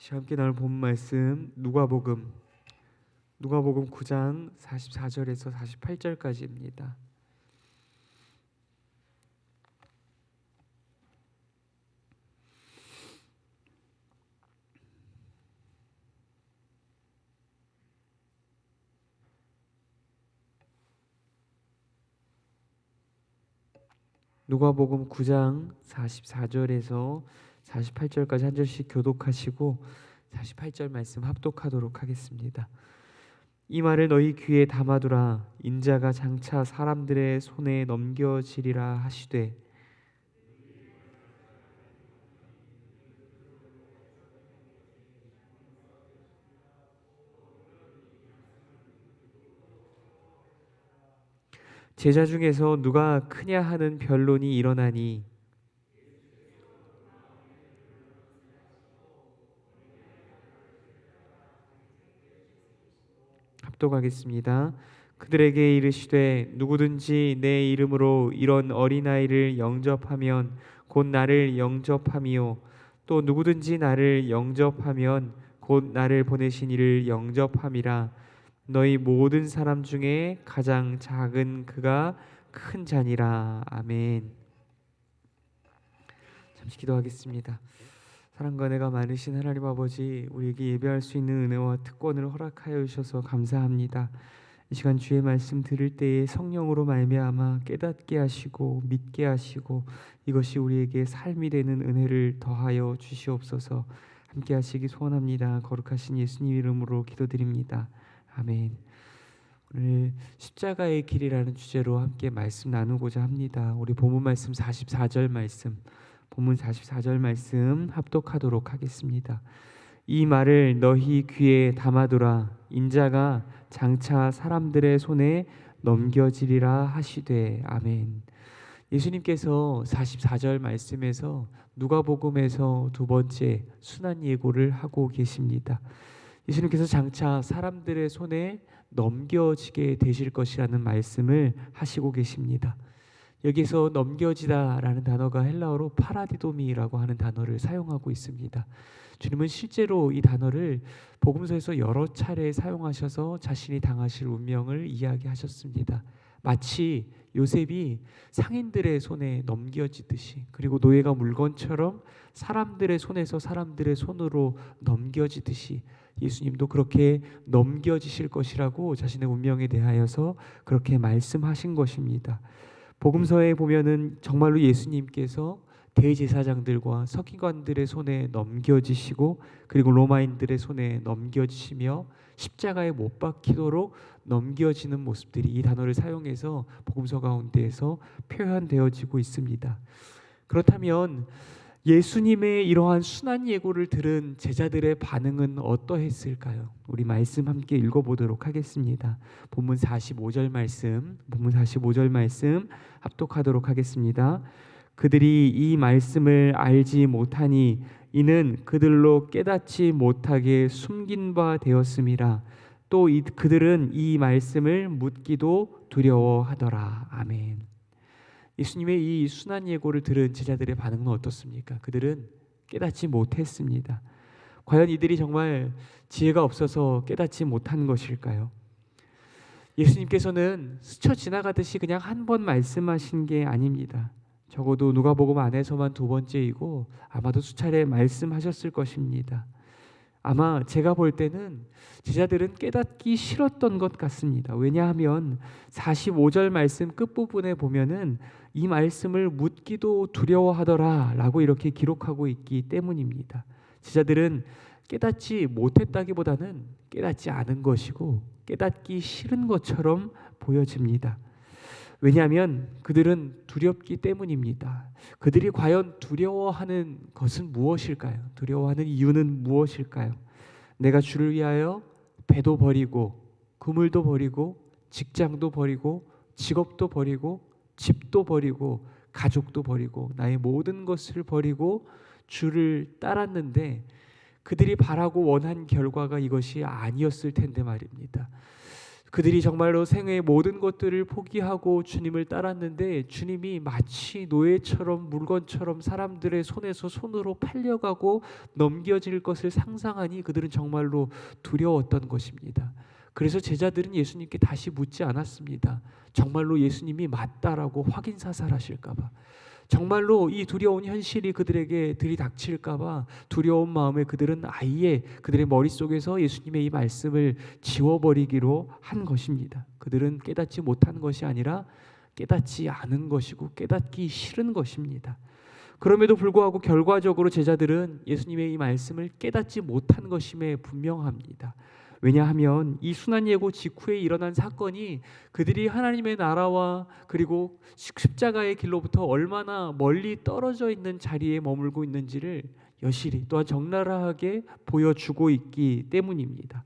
함께 나눌 본 말씀 누가복음 9장 44절에서 48절까지입니다. 누가복음 9장 44절에서 48절까지 한 절씩 교독하시고 48절 말씀 합독하도록 하겠습니다. 이 말을 너희 귀에 담아두라. 인자가 장차 사람들의 손에 넘겨지리라 하시되 제자 중에서 누가 크냐 하는 변론이 일어나니 합독하겠습니다. 그들에게 이르시되 누구든지 내 이름으로 이런 어린아이를 영접하면 곧 나를 영접함이요 또 누구든지 나를 영접하면 곧 나를 보내신 이를 영접함이라. 너희 모든 사람 중에 가장 작은 그가 큰 자니라. 아멘. 잠시 기도하겠습니다. 사랑과 은혜가 많으신 하나님 아버지, 우리에게 예배할 수 있는 은혜와 특권을 허락하여 주셔서 감사합니다. 이 시간 주의 말씀 들을 때에 성령으로 말미암아 깨닫게 하시고 믿게 하시고 이것이 우리에게 삶이 되는 은혜를 더하여 주시옵소서. 함께 하시기 소원합니다. 거룩하신 예수님 이름으로 기도드립니다. 아멘. 오늘 십자가의 길이라는 주제로 함께 말씀 나누고자 합니다. 우리 본문 말씀 44절 말씀, 본문 44절 말씀 합독하도록 하겠습니다. 이 말을 너희 귀에 담아두라. 인자가 장차 사람들의 손에 넘겨지리라 하시되. 아멘. 예수님께서 44절 말씀에서 누가복음에서 두 번째 순환 예고를 하고 계십니다. 예수님께서 장차 사람들의 손에 넘겨지게 되실 것이라는 말씀을 하시고 계십니다. 여기서 넘겨지다라는 단어가 헬라어로 파라디도미라고 하는 단어를 사용하고 있습니다. 주님은 실제로 이 단어를 복음서에서 여러 차례 사용하셔서 자신이 당하실 운명을 이야기하셨습니다. 마치 요셉이 상인들의 손에 넘겨지듯이, 그리고 노예가 물건처럼 사람들의 손에서 사람들의 손으로 넘겨지듯이 예수님도 그렇게 넘겨지실 것이라고 자신의 운명에 대하여서 그렇게 말씀하신 것입니다. 복음서에 보면은 정말로 예수님께서 대제사장들과 서기관들의 손에 넘겨지시고 그리고 로마인들의 손에 넘겨지시며 십자가에 못 박히도록 넘겨지는 모습들이 이 단어를 사용해서 복음서 가운데에서 표현되어지고 있습니다. 그렇다면 예수님의 이러한 순환 예고를 들은 제자들의 반응은 어떠했을까요? 우리 말씀 함께 읽어보도록 하겠습니다. 본문 45절 말씀 합독하도록 하겠습니다. 그들이 이 말씀을 알지 못하니 이는 그들로 깨닫지 못하게 숨긴 바 되었음이라. 또 그들은 이 말씀을 묻기도 두려워하더라. 아멘. 예수님의 이 순환 예고를 들은 제자들의 반응은 어떻습니까? 그들은 깨닫지 못했습니다. 과연 이들이 정말 지혜가 없어서 깨닫지 못한 것일까요? 예수님께서는 스쳐 지나가듯이 그냥 한 번 말씀하신 게 아닙니다. 적어도 누가복음 안에서만 두 번째이고 아마도 수차례 말씀하셨을 것입니다. 아마 제가 볼 때는 제자들은 깨닫기 싫었던 것 같습니다. 왜냐하면 45절 말씀 끝부분에 보면은 이 말씀을 묻기도 두려워하더라 라고 이렇게 기록하고 있기 때문입니다. 제자들은 깨닫지 못했다기보다는 깨닫지 않은 것이고 깨닫기 싫은 것처럼 보여집니다. 왜냐하면 그들은 두렵기 때문입니다. 그들이 과연 두려워하는 것은 무엇일까요? 두려워하는 이유는 무엇일까요? 내가 주를 위하여 배도 버리고 그물도 버리고 직장도 버리고 직업도 버리고 집도 버리고 가족도 버리고 나의 모든 것을 버리고 주를 따랐는데 그들이 바라고 원한 결과가 이것이 아니었을 텐데 말입니다. 그들이 정말로 생애의 모든 것들을 포기하고 주님을 따랐는데 주님이 마치 노예처럼 물건처럼 사람들의 손에서 손으로 팔려가고 넘겨질 것을 상상하니 그들은 정말로 두려웠던 것입니다. 그래서 제자들은 예수님께 다시 묻지 않았습니다. 정말로 예수님이 맞다라고 확인 사살하실까 봐. 정말로 이 두려운 현실이 그들에게 들이닥칠까 봐 두려운 마음에 그들은 아예 그들의 머릿속에서 예수님의 이 말씀을 지워버리기로 한 것입니다. 그들은 깨닫지 못한 것이 아니라 깨닫지 않은 것이고 깨닫기 싫은 것입니다. 그럼에도 불구하고 결과적으로 제자들은 예수님의 이 말씀을 깨닫지 못한 것임에 분명합니다. 왜냐하면 이 순환예고 직후에 일어난 사건이 그들이 하나님의 나라와 그리고 십자가의 길로부터 얼마나 멀리 떨어져 있는 자리에 머물고 있는지를 여실히 또한 적나라하게 보여주고 있기 때문입니다.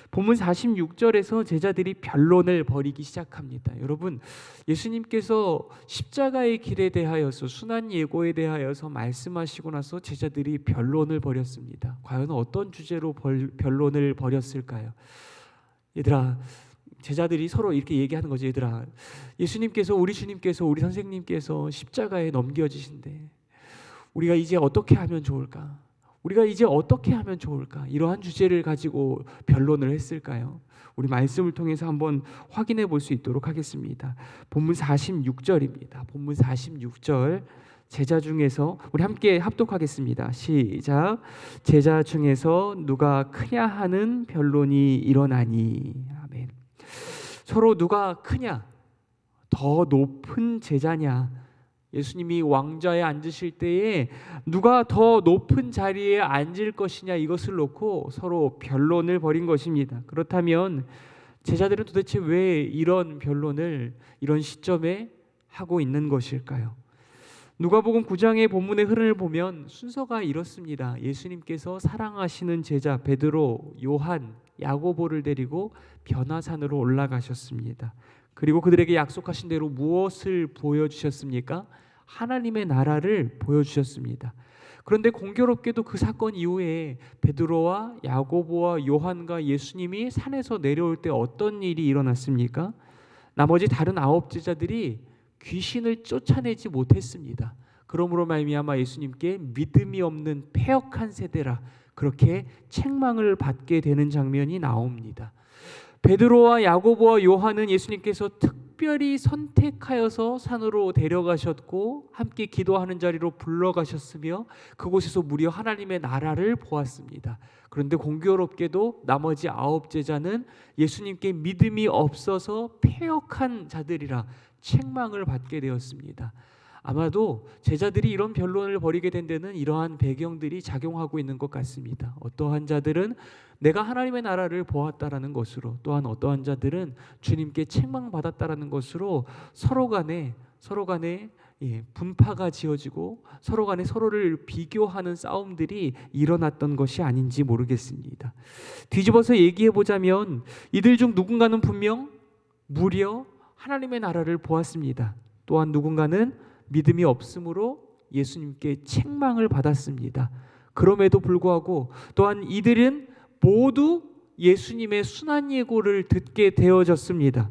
본문 46절에서 제자들이 변론을 벌이기 시작합니다. 여러분, 예수님께서 십자가의 길에 대하여서 순환 예고에 대하여서 말씀하시고 나서 제자들이 변론을 벌였습니다. 과연 어떤 주제로 변론을 벌였을까요? 얘들아, 제자들이 서로 이렇게 얘기하는 거죠. 얘들아, 예수님께서 우리 주님께서 우리 선생님께서 십자가에 넘겨지신데 우리가 이제 어떻게 하면 좋을까? 우리가 이제 어떻게 하면 좋을까? 이러한 주제를 가지고 변론을 했을까요? 우리 말씀을 통해서 한번 확인해 볼 수 있도록 하겠습니다. 본문 46절입니다. 본문 46절 제자 중에서 우리 함께 합독하겠습니다. 시작. 제자 중에서 누가 크냐 하는 변론이 일어나니. 아멘. 서로 누가 크냐? 더 높은 제자냐? 예수님이 왕좌에 앉으실 때에 누가 더 높은 자리에 앉을 것이냐 이것을 놓고 서로 변론을 벌인 것입니다. 그렇다면 제자들은 도대체 왜 이런 변론을 이런 시점에 하고 있는 것일까요? 누가복음 9장의 본문의 흐름을 보면 순서가 이렇습니다. 예수님께서 사랑하시는 제자 베드로, 요한, 야고보를 데리고 변화산으로 올라가셨습니다. 그리고 그들에게 약속하신 대로 무엇을 보여주셨습니까? 하나님의 나라를 보여주셨습니다. 그런데 공교롭게도 그 사건 이후에 베드로와 야고보와 요한과 예수님이 산에서 내려올 때 어떤 일이 일어났습니까? 나머지 다른 9 제자들이 귀신을 쫓아내지 못했습니다. 그러므로 말미암아 예수님께 믿음이 없는 패역한 세대라 그렇게 책망을 받게 되는 장면이 나옵니다. 베드로와 야고보와 요한은 예수님께서 특별히 선택하여서 산으로 데려가셨고 함께 기도하는 자리로 불러가셨으며 그곳에서 무려 하나님의 나라를 보았습니다. 그런데 공교롭게도 나머지 9 제자는 예수님께 믿음이 없어서 패역한 자들이라 책망을 받게 되었습니다. 아마도 제자들이 이런 변론을 벌이게 된 데는 이러한 배경들이 작용하고 있는 것 같습니다. 어떠한 자들은 내가 하나님의 나라를 보았다라는 것으로, 또한 어떠한 자들은 주님께 책망받았다라는 것으로 서로 간에 분파가 지어지고 서로 간에 서로를 비교하는 싸움들이 일어났던 것이 아닌지 모르겠습니다. 뒤집어서 얘기해 보자면 이들 중 누군가는 분명 무려 하나님의 나라를 보았습니다. 또한 누군가는 믿음이 없으므로 예수님께 책망을 받았습니다. 그럼에도 불구하고 또한 이들은 모두 예수님의 순환 예고를 듣게 되어졌습니다.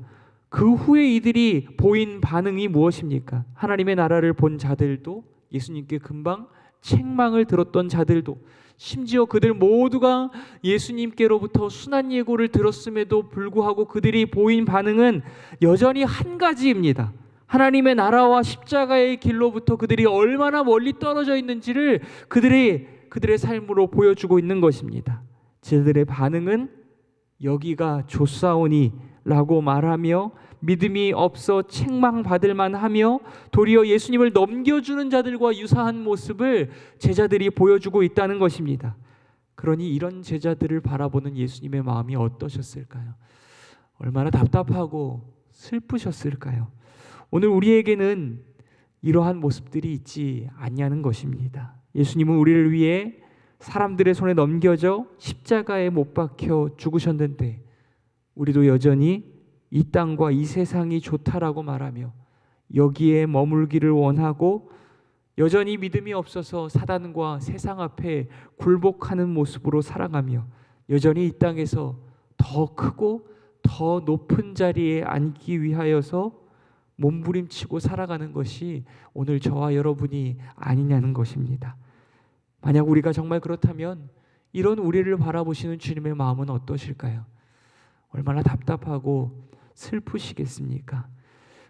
그 후에 이들이 보인 반응이 무엇입니까? 하나님의 나라를 본 자들도 예수님께 금방 책망을 들었던 자들도 심지어 그들 모두가 예수님께로부터 순환 예고를 들었음에도 불구하고 그들이 보인 반응은 여전히 한 가지입니다. 하나님의 나라와 십자가의 길로부터 그들이 얼마나 멀리 떨어져 있는지를 그들의 삶으로 보여주고 있는 것입니다. 제자들의 반응은 여기가 좋사오니 라고 말하며 믿음이 없어 책망받을 만하며 도리어 예수님을 넘겨주는 자들과 유사한 모습을 제자들이 보여주고 있다는 것입니다. 그러니 이런 제자들을 바라보는 예수님의 마음이 어떠셨을까요? 얼마나 답답하고 슬프셨을까요? 오늘 우리에게는 이러한 모습들이 있지 않냐는 것입니다. 예수님은 우리를 위해 사람들의 손에 넘겨져 십자가에 못 박혀 죽으셨는데 우리도 여전히 이 땅과 이 세상이 좋다라고 말하며 여기에 머물기를 원하고 여전히 믿음이 없어서 사단과 세상 앞에 굴복하는 모습으로 살아가며 여전히 이 땅에서 더 크고 더 높은 자리에 앉기 위하여서 몸부림치고 살아가는 것이 오늘 저와 여러분이 아니냐는 것입니다. 만약 우리가 정말 그렇다면 이런 우리를 바라보시는 주님의 마음은 어떠실까요? 얼마나 답답하고 슬프시겠습니까?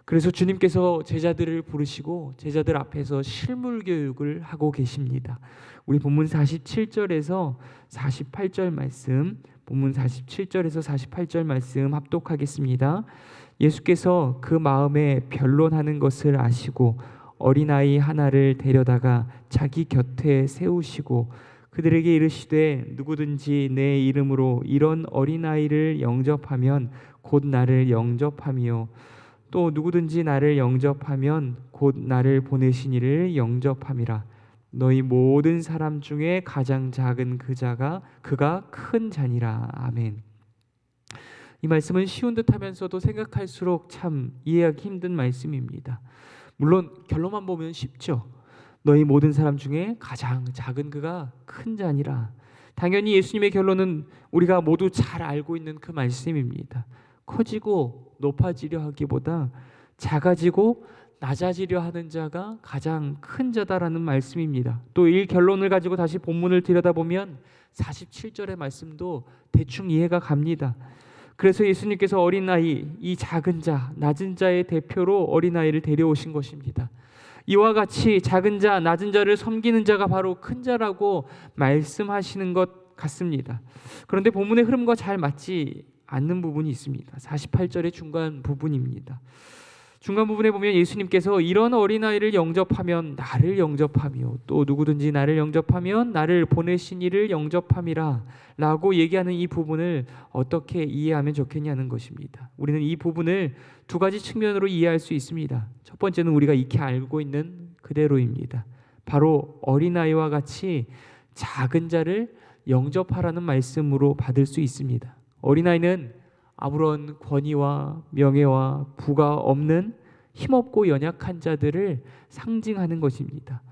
그래서 주님께서 제자들을 부르시고 제자들 앞에서 실물 교육을 하고 계십니다. 우리 본문 47절에서 48절 말씀, 본문 47절에서 48절 말씀 합독하겠습니다. 예수께서 그 마음에 변론하는 것을 아시고 어린아이 하나를 데려다가 자기 곁에 세우시고 그들에게 이르시되 누구든지 내 이름으로 이런 어린아이를 영접하면 곧 나를 영접하며 또 누구든지 나를 영접하면 곧 나를 보내신 이를 영접함이라. 너희 모든 사람 중에 가장 작은 그가 큰 자니라. 아멘. 이 말씀은 쉬운 듯하면서도 생각할수록 참 이해하기 힘든 말씀입니다. 물론 결론만 보면 쉽죠. 너희 모든 사람 중에 가장 작은 그가 큰 자니라. 당연히 예수님의 결론은 우리가 모두 잘 알고 있는 그 말씀입니다. 커지고 높아지려 하기보다 작아지고 낮아지려 하는 자가 가장 큰 자다라는 말씀입니다. 또 이 결론을 가지고 다시 본문을 들여다보면 47절의 말씀도 대충 이해가 갑니다. 그래서 예수님께서 어린아이, 이 작은 자, 낮은 자의 대표로 어린아이를 데려오신 것입니다. 이와 같이 작은 자, 낮은 자를 섬기는 자가 바로 큰 자라고 말씀하시는 것 같습니다. 그런데 본문의 흐름과 잘 맞지 않는 부분이 있습니다. 48절의 중간 부분입니다. 중간 부분에 보면 예수님께서 이런 어린아이를 영접하면 나를 영접하며 또 누구든지 나를 영접하면 나를 보내신 이를 영접함이라 라고 얘기하는 이 부분을 어떻게 이해하면 좋겠냐는 것입니다. 우리는 이 부분을 두 가지 측면으로 이해할 수 있습니다. 첫 번째는 우리가 익히 알고 있는 그대로입니다. 바로 어린아이와 같이 작은 자를 영접하라는 말씀으로 받을 수 있습니다. 어린아이는 아무런 권위와 명예와 부가 없는 힘없고 연약한 자들을 상징하는 것입니다.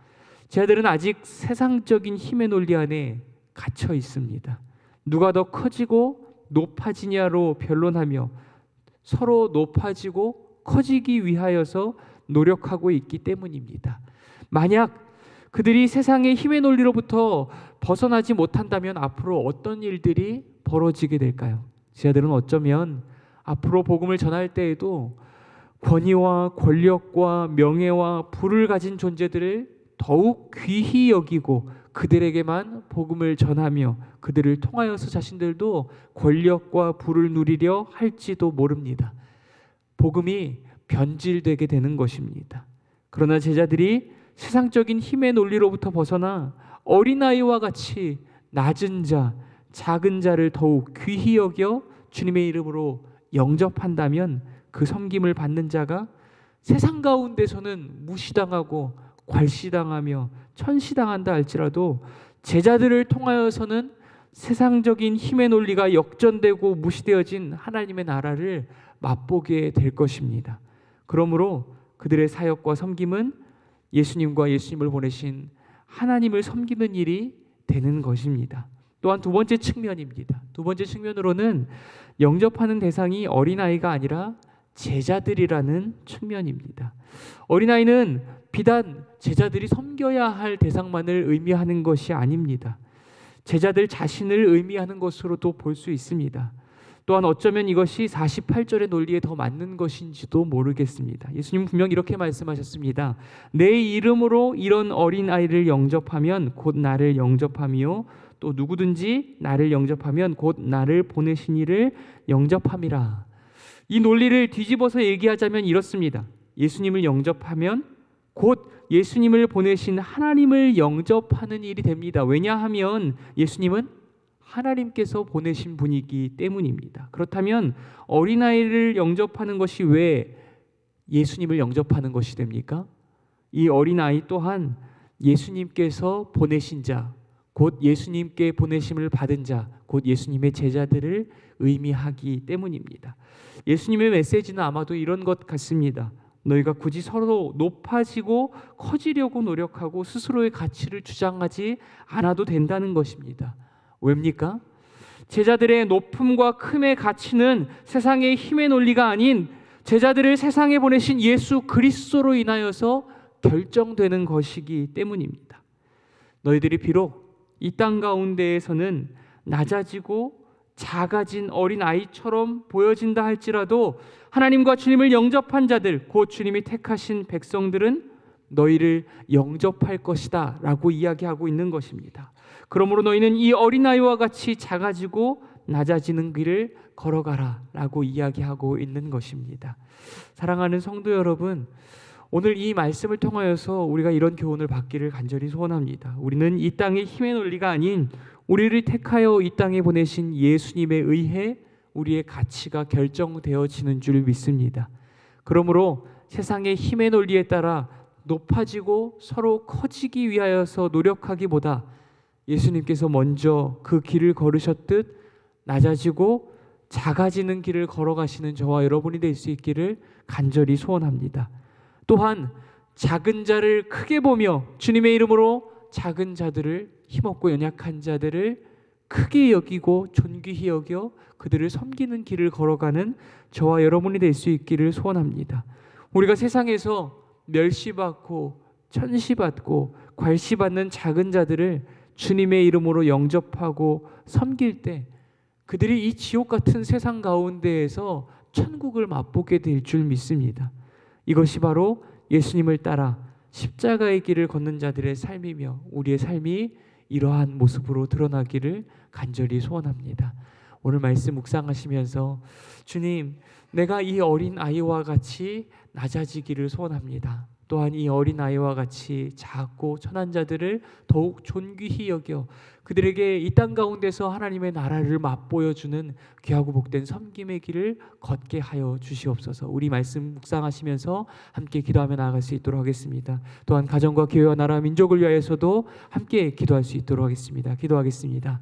제자들은 아직 세상적인 힘의 논리 안에 갇혀 있습니다. 누가 더 커지고 높아지냐로 변론하며 서로 높아지고 커지기 위하여서 노력하고 있기 때문입니다. 만약 그들이 세상의 힘의 논리로부터 벗어나지 못한다면 앞으로 어떤 일들이 벌어지게 될까요? 제자들은 어쩌면 앞으로 복음을 전할 때에도 권위와 권력과 명예와 부를 가진 존재들을 더욱 귀히 여기고 그들에게만 복음을 전하며 그들을 통하여서 자신들도 권력과 부를 누리려 할지도 모릅니다. 복음이 변질되게 되는 것입니다. 그러나 제자들이 세상적인 힘의 논리로부터 벗어나 어린아이와 같이 낮은 자, 작은 자를 더욱 귀히 여겨 주님의 이름으로 영접한다면 그 섬김을 받는 자가 세상 가운데서는 무시당하고 괄시당하며 천시당한다 할지라도 제자들을 통하여서는 세상적인 힘의 논리가 역전되고 무시되어진 하나님의 나라를 맛보게 될 것입니다. 그러므로 그들의 사역과 섬김은 예수님과 예수님을 보내신 하나님을 섬기는 일이 되는 것입니다. 또한 두 번째 측면입니다. 두 번째 측면으로는 영접하는 대상이 어린아이가 아니라 제자들이라는 측면입니다. 어린아이는 비단 제자들이 섬겨야 할 대상만을 의미하는 것이 아닙니다. 제자들 자신을 의미하는 것으로도 볼 수 있습니다. 또한 어쩌면 이것이 48절의 논리에 더 맞는 것인지도 모르겠습니다. 예수님은 분명 이렇게 말씀하셨습니다. 내 이름으로 이런 어린아이를 영접하면 곧 나를 영접하며 또 누구든지 나를 영접하면 곧 나를 보내신 이를 영접함이라. 이 논리를 뒤집어서 얘기하자면 이렇습니다. 예수님을 영접하면 곧 예수님을 보내신 하나님을 영접하는 일이 됩니다. 왜냐하면 예수님은 하나님께서 보내신 분이기 때문입니다. 그렇다면 어린아이를 영접하는 것이 왜 예수님을 영접하는 것이 됩니까? 이 어린아이 또한 예수님께서 보내신 자, 곧 예수님께 보내심을 받은 자, 곧 예수님의 제자들을 의미하기 때문입니다. 예수님의 메시지는 아마도 이런 것 같습니다. 너희가 굳이 서로 높아지고 커지려고 노력하고 스스로의 가치를 주장하지 않아도 된다는 것입니다. 왜입니까? 제자들의 높음과 큼의 가치는 세상의 힘의 논리가 아닌 제자들을 세상에 보내신 예수 그리스도로 인하여서 결정되는 것이기 때문입니다. 너희들이 비록 이 땅 가운데에서는 낮아지고 작아진 어린 아이처럼 보여진다 할지라도 하나님과 주님을 영접한 자들, 곧 주님이 택하신 백성들은 너희를 영접할 것이다 라고 이야기하고 있는 것입니다. 그러므로 너희는 이 어린아이와 같이 작아지고 낮아지는 길을 걸어가라 라고 이야기하고 있는 것입니다. 사랑하는 성도 여러분, 오늘 이 말씀을 통하여서 우리가 이런 교훈을 받기를 간절히 소원합니다. 우리는 이 땅의 힘의 논리가 아닌 우리를 택하여 이 땅에 보내신 예수님에 의해 우리의 가치가 결정되어지는 줄 믿습니다. 그러므로 세상의 힘의 논리에 따라 높아지고 서로 커지기 위하여서 노력하기보다 예수님께서 먼저 그 길을 걸으셨듯 낮아지고 작아지는 길을 걸어가시는 저와 여러분이 될 수 있기를 간절히 소원합니다. 또한 작은 자를 크게 보며 주님의 이름으로 작은 자들을, 힘없고 연약한 자들을 크게 여기고 존귀히 여겨 그들을 섬기는 길을 걸어가는 저와 여러분이 될 수 있기를 소원합니다. 우리가 세상에서 멸시받고 천시받고 괄시받는 작은 자들을 주님의 이름으로 영접하고 섬길 때 그들이 이 지옥 같은 세상 가운데에서 천국을 맛보게 될 줄 믿습니다. 이것이 바로 예수님을 따라 십자가의 길을 걷는 자들의 삶이며 우리의 삶이 이러한 모습으로 드러나기를 간절히 소원합니다. 오늘 말씀 묵상하시면서 주님, 내가 이 어린 아이와 같이 낮아지기를 소원합니다. 또한 이 어린 아이와 같이 작고 천한 자들을 더욱 존귀히 여겨 그들에게 이 땅 가운데서 하나님의 나라를 맛보여주는 귀하고 복된 섬김의 길을 걷게 하여 주시옵소서. 우리 말씀 묵상하시면서 함께 기도하며 나아갈 수 있도록 하겠습니다. 또한 가정과 교회와 나라 민족을 위하여서도 함께 기도할 수 있도록 하겠습니다. 기도하겠습니다.